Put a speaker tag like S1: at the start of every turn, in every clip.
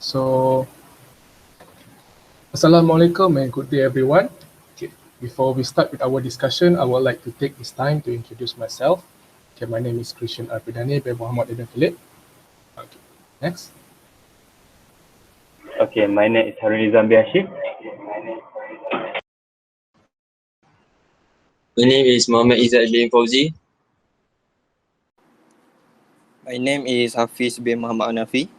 S1: So, Assalamualaikum and good day everyone. Okay, before we start with our discussion, I would like to take this time to introduce myself. Okay, my name is Christian Arpidani bin Muhammad Ibn Philip. Okay, next.
S2: Okay, my name is Harun Zambiashi.
S3: My name is Muhammad Izzat bin Fauzi.
S4: My name is Hafiz bin Muhammad Anafi.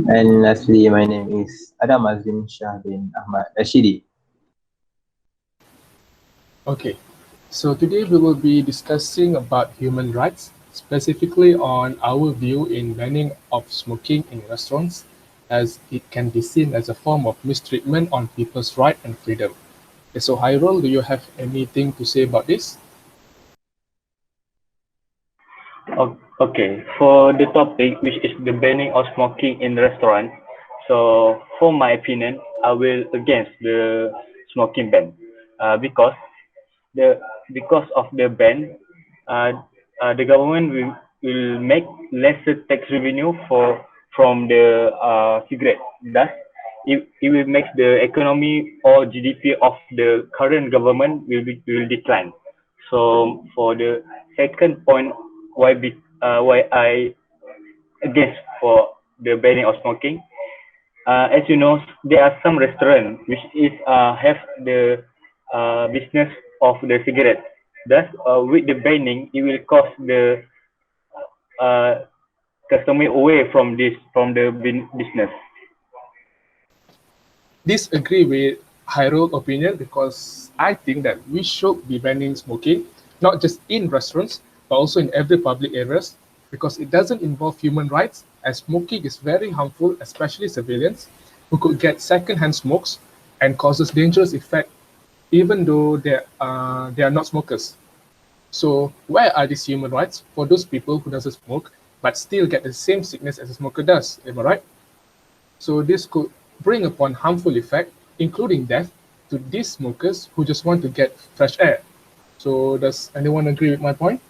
S5: And lastly, my name is Adam Azim Shah bin Ahmad Rashidi.
S1: Okay, so today we will be discussing about human rights, specifically on our view in banning of smoking in restaurants, as it can be seen as a form of mistreatment on people's right and freedom. Okay, so Hyrule, do you have anything to say about this?
S2: Okay, for the topic, which is the banning of smoking in restaurants. So, for my opinion, I will against the smoking ban, because the because of the ban, uh, the government will make lesser tax revenue from the cigarette. Thus, it will make the economy or GDP of the current government will decline. So for the second point, why I against for the banning of smoking, as you know, there are some restaurants which is have the business of the cigarette. Thus, with the banning, it will cost the uh, customer away from the business.
S1: Disagree with Hyro's opinion because I think that we should be banning smoking, not just in restaurants, but also in every public areas, because it doesn't involve human rights, as smoking is very harmful, especially civilians, who could get second-hand smokes and causes dangerous effect, even though they are not smokers. So where are these human rights for those people who doesn't smoke, but still get the same sickness as a smoker does? Am I right? So this could bring upon harmful effect, including death, to these smokers who just want to get fresh air. So does anyone agree with my point?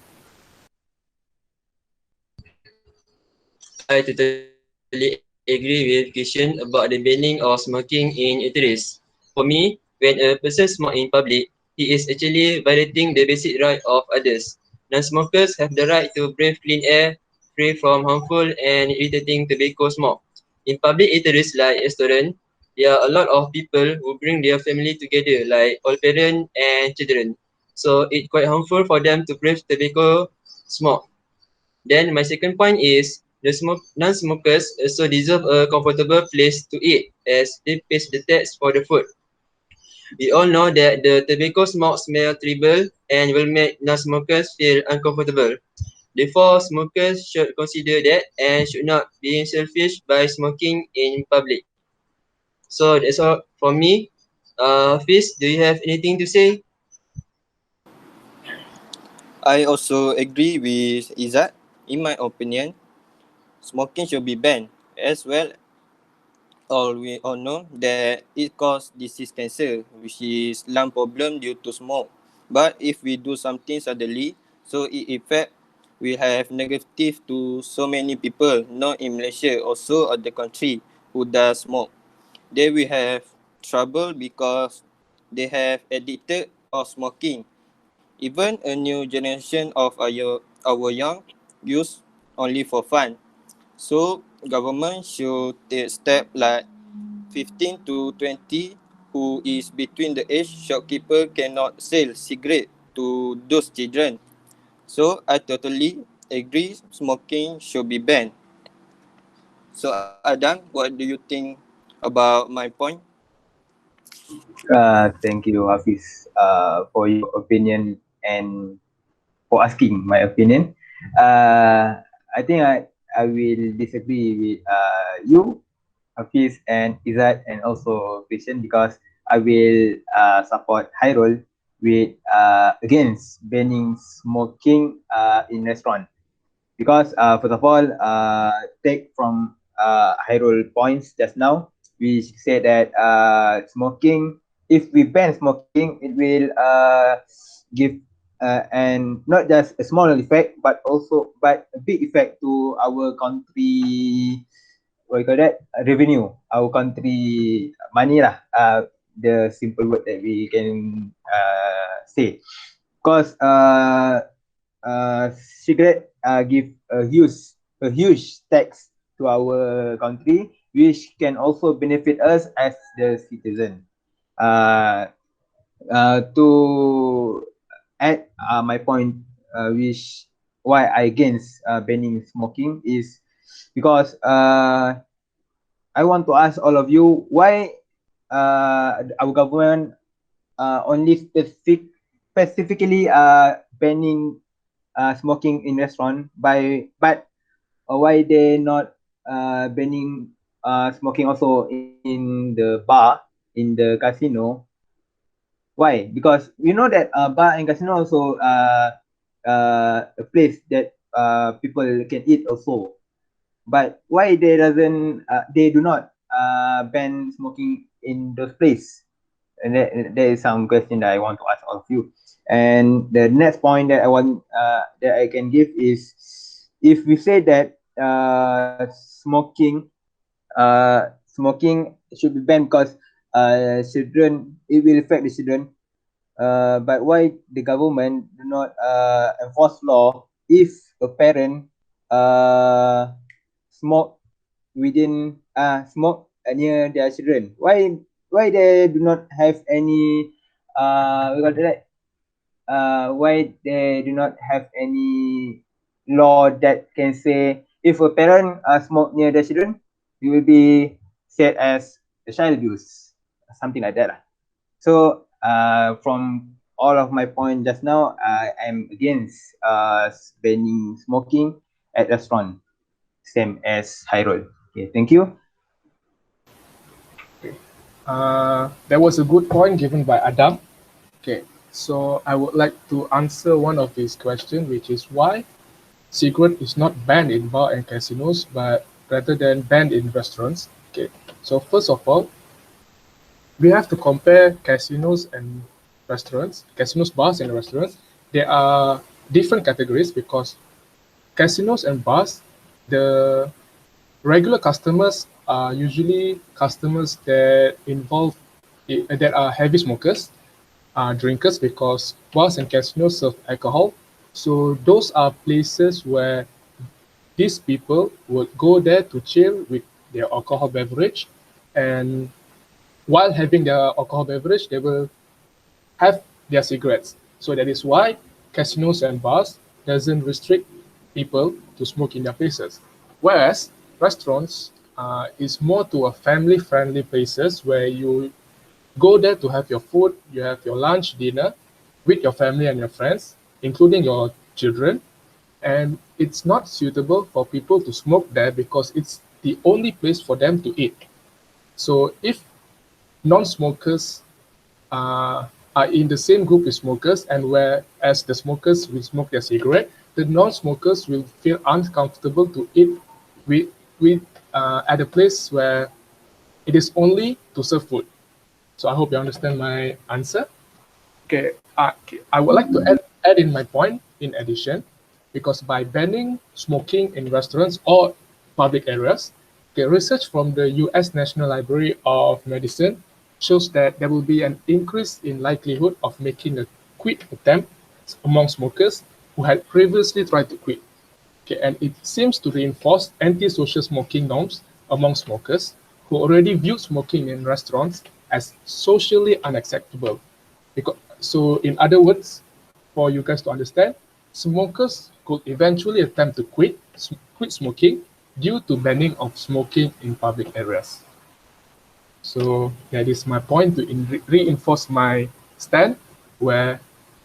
S3: I totally agree with Christian about the banning of smoking in eateries. For me, when a person smokes in public, he is actually violating the basic right of others. Non-smokers have the right to breathe clean air, free from harmful and irritating tobacco smoke. In public eateries like restaurants, there are a lot of people who bring their family together, like all parents and children. So it's quite harmful for them to breathe tobacco smoke. Then my second point is the non-smokers also deserve a comfortable place to eat as they pay the tax for the food. We all know that the tobacco smoke smell terrible and will make non-smokers feel uncomfortable. Therefore, smokers should consider that and should not be selfish by smoking in public. So that's all from me. Fiz, do you have anything to say?
S4: I also agree with Izzat. In my opinion, smoking should be banned. As well, all we all know that it causes disease cancer, which is lung problem due to smoke. But if we do something suddenly, so it effect will have negative to so many people, not in Malaysia, also other country who does smoke. They will have trouble because they have addicted of smoking. Even a new generation of our young use only for fun. So government should take step like 15 to 20 who is between the age shopkeeper cannot sell cigarette to those children. So I totally agree smoking should be banned. So Adam, what do you think about my point?
S5: Thank you, Hafiz, for your opinion and for asking my opinion. I think I will disagree with you, Hafiz, and Izzat, and also Christian, because I will support Hyrule with against banning smoking in restaurant. Because first of all, take from Hyrule points just now, we said that smoking, if we ban smoking, it will give and not just a small effect, but a big effect to our country what you call that, revenue, our country money lah, the simple word that we can say, because cigarette give a huge tax to our country, which can also benefit us as the citizen. To add my point, which why I against banning smoking is because I want to ask all of you, why our government only specifically banning smoking in restaurant, but why they not banning smoking also in the bar, in the casino? Why? Because we know that bar and casino also a place that people can eat also. But why they do not ban smoking in those places? And there is some question that I want to ask all of you. And the next point that that I can give is, if we say that smoking should be banned because children, it will affect the children. But why the government do not enforce law if a parent smoke smoke near their children? Why they do not have any why they do not have any law that can say if a parent smoke near their children, it will be said as a child abuse, something like that. So from all of my point just now, I am against banning smoking at restaurant, same as Hairul. Okay, thank you.
S1: That was a good point given by Adam. Okay, so I would like to answer one of his questions, which is why cigarette is not banned in bar and casinos, but rather than banned in restaurants. Okay, so first of all, we have to compare casinos and restaurants, casinos, bars, and restaurants. There are different categories because casinos and bars, the regular customers are usually customers that that are heavy smokers, drinkers, because bars and casinos serve alcohol. So those are places where these people would go there to chill with their alcohol beverage, and while having their alcohol beverage, they will have their cigarettes. So that is why casinos and bars doesn't restrict people to smoke in their places. Whereas restaurants is more to a family-friendly places where you go there to have your food, you have your lunch, dinner with your family and your friends, including your children. And it's not suitable for people to smoke there because it's the only place for them to eat. So if non-smokers are in the same group with smokers, and whereas the smokers will smoke their cigarette, the non-smokers will feel uncomfortable to eat with, at a place where it is only to serve food. So I hope you understand my answer. Okay, I would like to add in my point in addition, because by banning smoking in restaurants or public areas, okay, research from the US National Library of Medicine shows that there will be an increase in likelihood of making a quit attempt among smokers who had previously tried to quit. Okay, and it seems to reinforce anti-social smoking norms among smokers who already view smoking in restaurants as socially unacceptable. So in other words, for you guys to understand, smokers could eventually attempt to quit smoking due to banning of smoking in public areas. So that is my point to reinforce my stand, where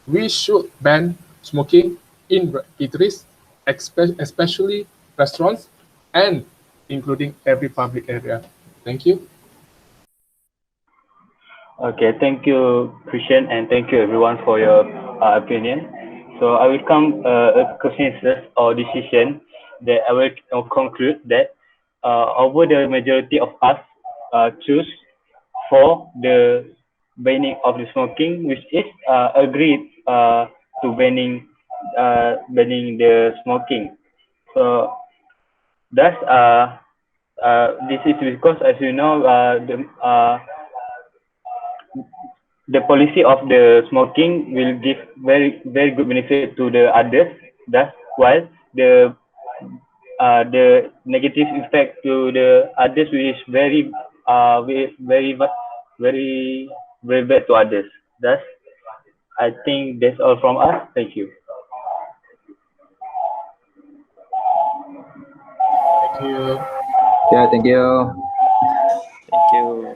S1: we should ban smoking in eateries, especially restaurants, and including every public area. Thank you.
S2: Okay, thank you, Christian, and thank you everyone for your opinion. So I will come a consensus or decision that I will conclude that over the majority of us choose for the banning of the smoking, which is agreed to banning the smoking. So that's This is because, as you know, the policy of the smoking will give very good benefit to the others. That's while the negative effect to the others which is very very bad to others. That's I think that's all from us. Thank you.
S1: Thank you.
S5: Yeah, thank you.
S4: Thank you.